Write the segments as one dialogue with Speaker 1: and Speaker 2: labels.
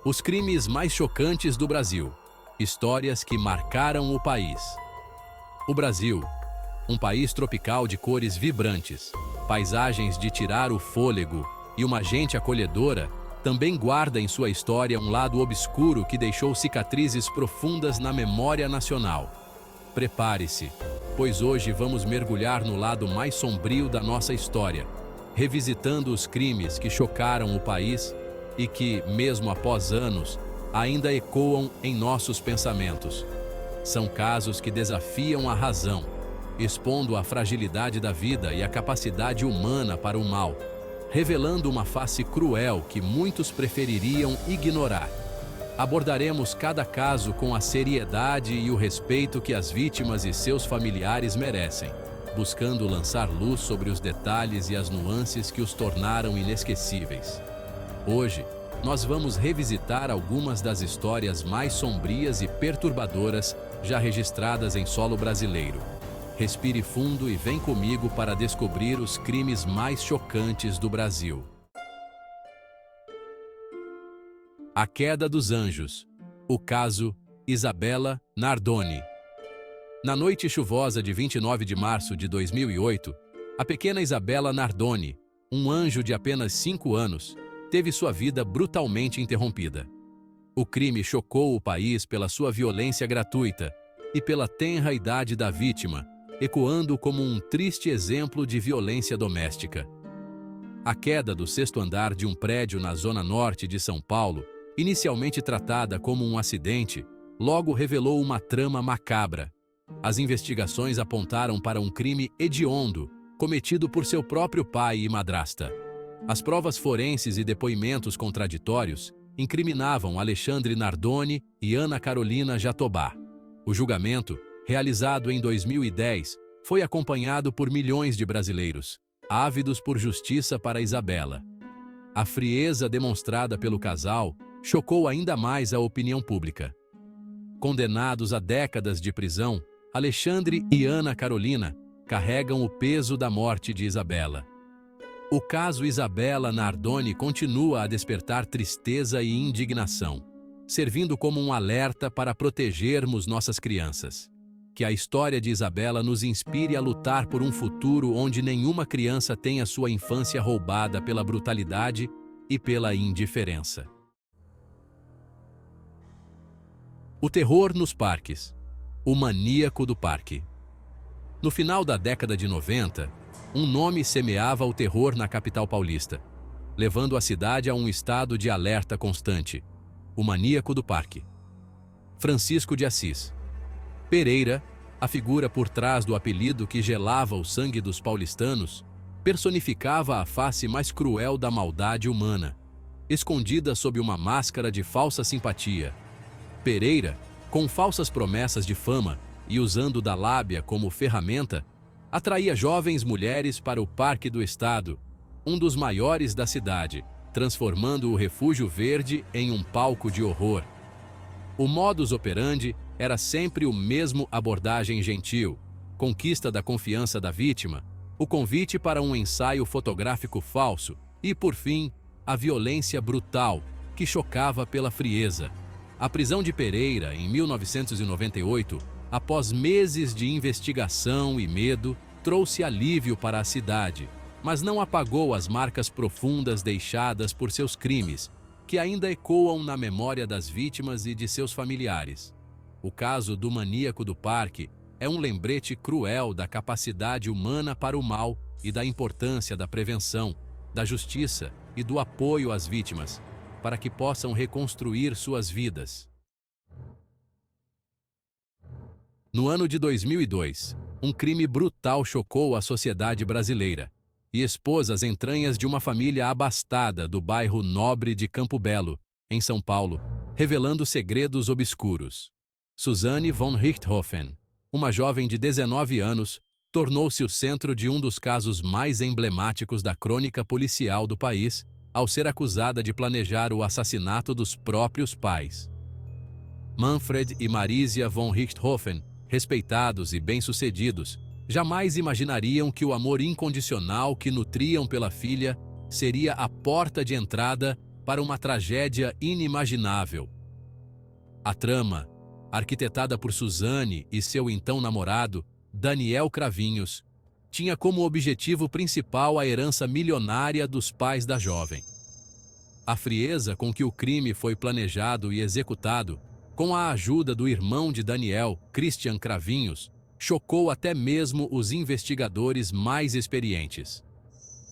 Speaker 1: Os crimes mais chocantes do Brasil. Histórias que marcaram o país. O Brasil, um país tropical de cores vibrantes, paisagens de tirar o fôlego e uma gente acolhedora, também guarda em sua história um lado obscuro que deixou cicatrizes profundas na memória nacional. Prepare-se, pois hoje vamos mergulhar no lado mais sombrio da nossa história, revisitando os crimes que chocaram o país e que, mesmo após anos, ainda ecoam em nossos pensamentos. São casos que desafiam a razão, expondo a fragilidade da vida e a capacidade humana para o mal, revelando uma face cruel que muitos prefeririam ignorar. Abordaremos cada caso com a seriedade e o respeito que as vítimas e seus familiares merecem, buscando lançar luz sobre os detalhes e as nuances que os tornaram inesquecíveis. Hoje, nós vamos revisitar algumas das histórias mais sombrias e perturbadoras já registradas em solo brasileiro. Respire fundo e vem comigo para descobrir os crimes mais chocantes do Brasil. A Queda dos Anjos. O caso Isabella Nardoni. Na noite chuvosa de 29 de março de 2008, a pequena Isabella Nardoni, um anjo de apenas 5 anos, teve sua vida brutalmente interrompida. O crime chocou o país pela sua violência gratuita e pela tenra idade da vítima, ecoando como um triste exemplo de violência doméstica. A queda do 6º andar de um prédio na zona norte de São Paulo, inicialmente tratada como um acidente, logo revelou uma trama macabra. As investigações apontaram para um crime hediondo, cometido por seu próprio pai e madrasta. As provas forenses e depoimentos contraditórios incriminavam Alexandre Nardoni e Ana Carolina Jatobá. O julgamento, realizado em 2010, foi acompanhado por milhões de brasileiros, ávidos por justiça para Isabella. A frieza demonstrada pelo casal chocou ainda mais a opinião pública. Condenados a décadas de prisão, Alexandre e Ana Carolina carregam o peso da morte de Isabella. O caso Isabella Nardoni continua a despertar tristeza e indignação, servindo como um alerta para protegermos nossas crianças. Que a história de Isabella nos inspire a lutar por um futuro onde nenhuma criança tenha sua infância roubada pela brutalidade e pela indiferença. O terror nos parques. O maníaco do parque. No final da década de 90, um nome semeava o terror na capital paulista, levando a cidade a um estado de alerta constante: o maníaco do parque. Francisco de Assis Pereira, a figura por trás do apelido que gelava o sangue dos paulistanos, personificava a face mais cruel da maldade humana, escondida sob uma máscara de falsa simpatia. Pereira, com falsas promessas de fama e usando da lábia como ferramenta, atraía jovens mulheres para o Parque do Estado, um dos maiores da cidade, transformando o Refúgio Verde em um palco de horror. O modus operandi era sempre o mesmo: abordagem gentil, conquista da confiança da vítima, o convite para um ensaio fotográfico falso e, por fim, a violência brutal, que chocava pela frieza. A prisão de Pereira, em 1998, após meses de investigação e medo, trouxe alívio para a cidade, mas não apagou as marcas profundas deixadas por seus crimes, que ainda ecoam na memória das vítimas e de seus familiares. O caso do maníaco do parque é um lembrete cruel da capacidade humana para o mal e da importância da prevenção, da justiça e do apoio às vítimas, para que possam reconstruir suas vidas. No ano de 2002, um crime brutal chocou a sociedade brasileira e expôs as entranhas de uma família abastada do bairro Nobre de Campo Belo, em São Paulo, revelando segredos obscuros. Suzane von Richthofen, uma jovem de 19 anos, tornou-se o centro de um dos casos mais emblemáticos da crônica policial do país, ao ser acusada de planejar o assassinato dos próprios pais. Manfred e Marisia von Richthofen, respeitados e bem-sucedidos, jamais imaginariam que o amor incondicional que nutriam pela filha seria a porta de entrada para uma tragédia inimaginável. A trama, arquitetada por Suzane e seu então namorado, Daniel Cravinhos, tinha como objetivo principal a herança milionária dos pais da jovem. A frieza com que o crime foi planejado e executado, com a ajuda do irmão de Daniel, Christian Cravinhos, chocou até mesmo os investigadores mais experientes.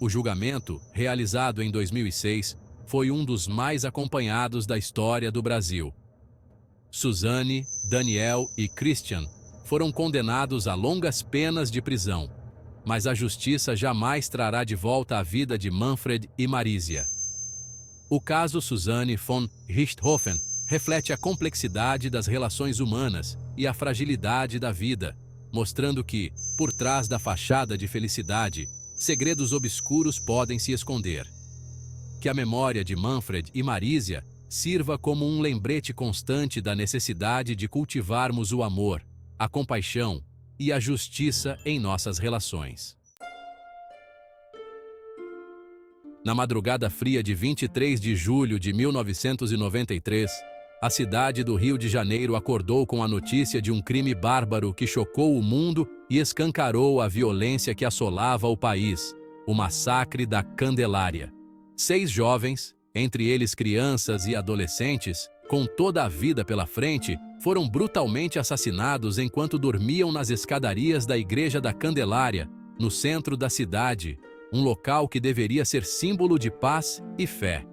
Speaker 1: O julgamento, realizado em 2006, foi um dos mais acompanhados da história do Brasil. Suzane, Daniel e Christian foram condenados a longas penas de prisão, mas a justiça jamais trará de volta a vida de Manfred e Marísia. O caso Suzane von Richthofen reflete a complexidade das relações humanas e a fragilidade da vida, mostrando que, por trás da fachada de felicidade, segredos obscuros podem se esconder. Que a memória de Manfred e Marísia sirva como um lembrete constante da necessidade de cultivarmos o amor, a compaixão e a justiça em nossas relações. Na madrugada fria de 23 de julho de 1993, a cidade do Rio de Janeiro acordou com a notícia de um crime bárbaro que chocou o mundo e escancarou a violência que assolava o país, o massacre da Candelária. 6 jovens, entre eles crianças e adolescentes, com toda a vida pela frente, foram brutalmente assassinados enquanto dormiam nas escadarias da Igreja da Candelária, no centro da cidade, um local que deveria ser símbolo de paz e fé.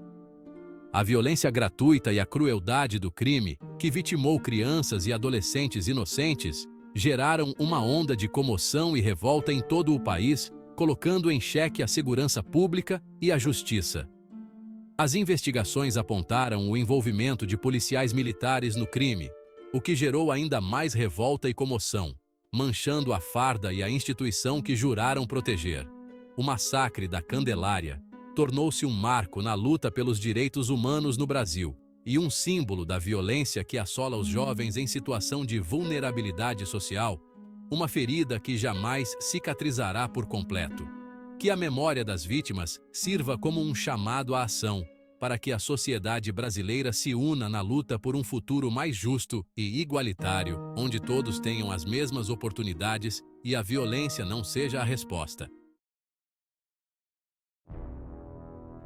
Speaker 1: A violência gratuita e a crueldade do crime, que vitimou crianças e adolescentes inocentes, geraram uma onda de comoção e revolta em todo o país, colocando em xeque a segurança pública e a justiça. As investigações apontaram o envolvimento de policiais militares no crime, o que gerou ainda mais revolta e comoção, manchando a farda e a instituição que juraram proteger. O massacre da Candelária tornou-se um marco na luta pelos direitos humanos no Brasil e um símbolo da violência que assola os jovens em situação de vulnerabilidade social, uma ferida que jamais cicatrizará por completo. Que a memória das vítimas sirva como um chamado à ação, para que a sociedade brasileira se una na luta por um futuro mais justo e igualitário, onde todos tenham as mesmas oportunidades e a violência não seja a resposta.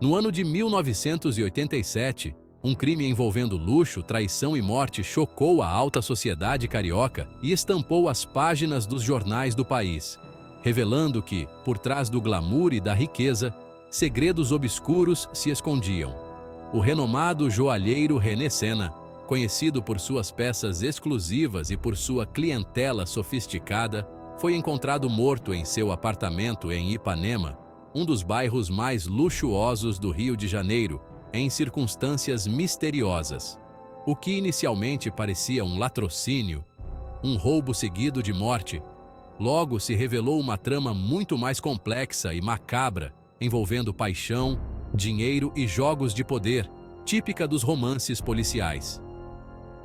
Speaker 1: No ano de 1987, um crime envolvendo luxo, traição e morte chocou a alta sociedade carioca e estampou as páginas dos jornais do país, revelando que, por trás do glamour e da riqueza, segredos obscuros se escondiam. O renomado joalheiro René Senna, conhecido por suas peças exclusivas e por sua clientela sofisticada, foi encontrado morto em seu apartamento em Ipanema, um dos bairros mais luxuosos do Rio de Janeiro, em circunstâncias misteriosas. O que inicialmente parecia um latrocínio, um roubo seguido de morte, logo se revelou uma trama muito mais complexa e macabra, envolvendo paixão, dinheiro e jogos de poder, típica dos romances policiais.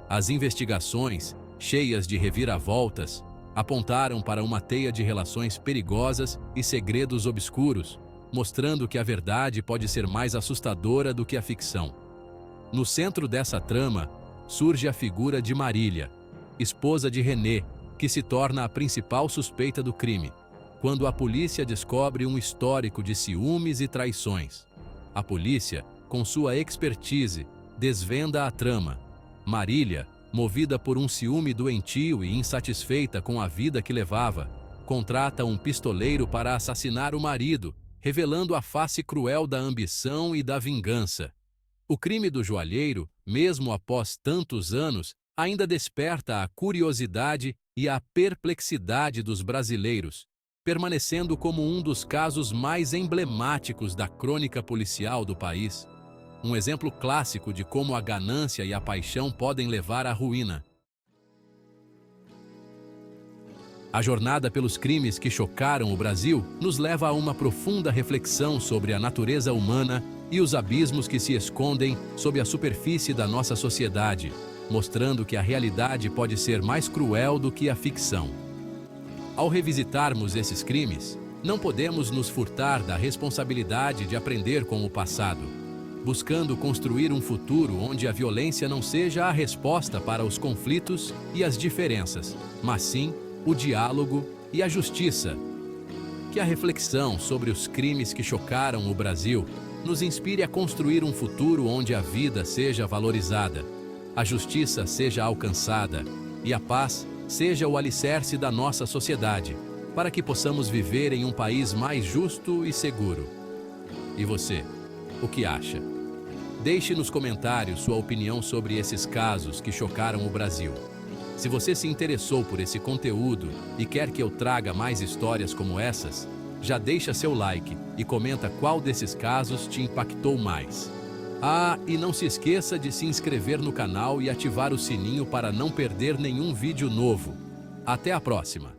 Speaker 1: As investigações, cheias de reviravoltas, apontaram para uma teia de relações perigosas e segredos obscuros, mostrando que a verdade pode ser mais assustadora do que a ficção. No centro dessa trama, surge a figura de Marília, esposa de René, que se torna a principal suspeita do crime, quando a polícia descobre um histórico de ciúmes e traições. A polícia, com sua expertise, desvenda a trama. Marília, movida por um ciúme doentio e insatisfeita com a vida que levava, contrata um pistoleiro para assassinar o marido, revelando a face cruel da ambição e da vingança. O crime do joalheiro, mesmo após tantos anos, ainda desperta a curiosidade e a perplexidade dos brasileiros, permanecendo como um dos casos mais emblemáticos da crônica policial do país. Um exemplo clássico de como a ganância e a paixão podem levar à ruína. A jornada pelos crimes que chocaram o Brasil nos leva a uma profunda reflexão sobre a natureza humana e os abismos que se escondem sob a superfície da nossa sociedade, mostrando que a realidade pode ser mais cruel do que a ficção. Ao revisitarmos esses crimes, não podemos nos furtar da responsabilidade de aprender com o passado. buscando construir um futuro onde a violência não seja a resposta para os conflitos e as diferenças, mas sim o diálogo e a justiça. Que a reflexão sobre os crimes que chocaram o Brasil nos inspire a construir um futuro onde a vida seja valorizada, a justiça seja alcançada e a paz seja o alicerce da nossa sociedade, para que possamos viver em um país mais justo e seguro. E você, o que acha? Deixe nos comentários sua opinião sobre esses casos que chocaram o Brasil. Se você se interessou por esse conteúdo e quer que eu traga mais histórias como essas, já deixa seu like e comenta qual desses casos te impactou mais. E não se esqueça de se inscrever no canal e ativar o sininho para não perder nenhum vídeo novo. Até a próxima!